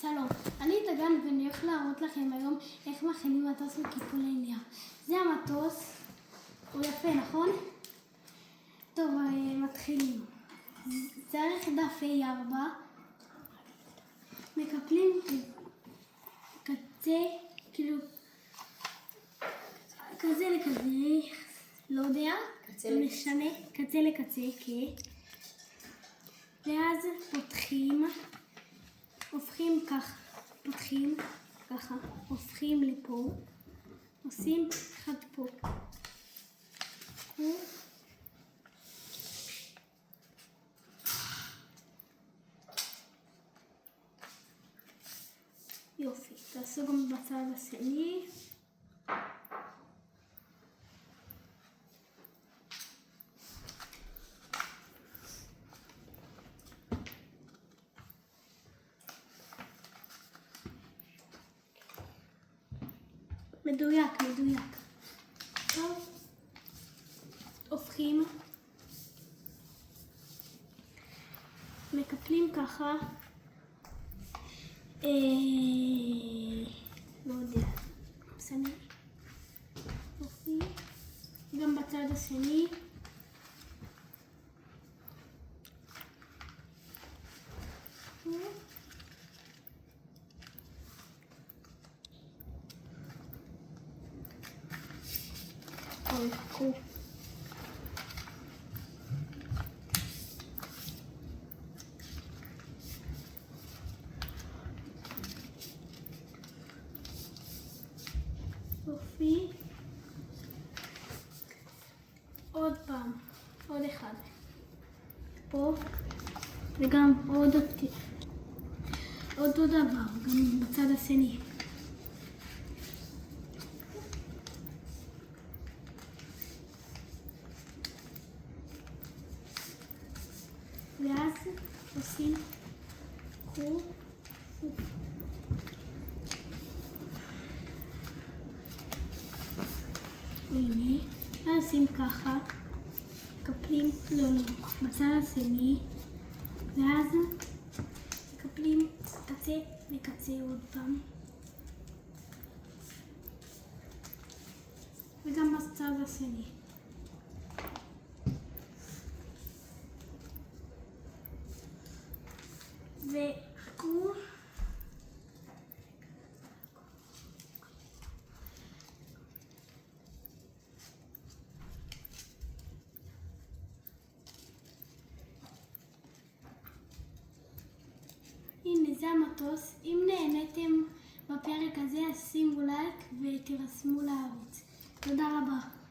שלום, אני דגן ואני הולך להראות לכם היום איך מכינים מטוס מקיפולי נייר. זה המטוס, הוא יפה, נכון? טוב, מתחילים. צריך דף A4, מקפלים קצה, כאילו, כזה לכזה, לא יודע, משנה, קצה לקצה, ואז פותחים, הופכים ככה, פותחים ככה, הופכים לפה, עושים אחד פה, יופי, תעשו גם בצד השני. מדויק. טוב, הופכים, מקפלים ככה, לא יודע, שני, הופכים, גם בצד השני, קחו. יופי. עוד פעם, עוד אחד. פה, וגם עוד אותו דבר, גם בצד השני. ואז עושים קחו. הנה, ואז עושים ככה, מקפלים, לא, בצד השני, ואז מקפלים קצה וקצה עוד פעם. וגם בצד השני. וחכו. הנה זה המטוס. אם נהניתם בפרק הזה, אז שימו לייק ותירשמו לערוץ. תודה רבה.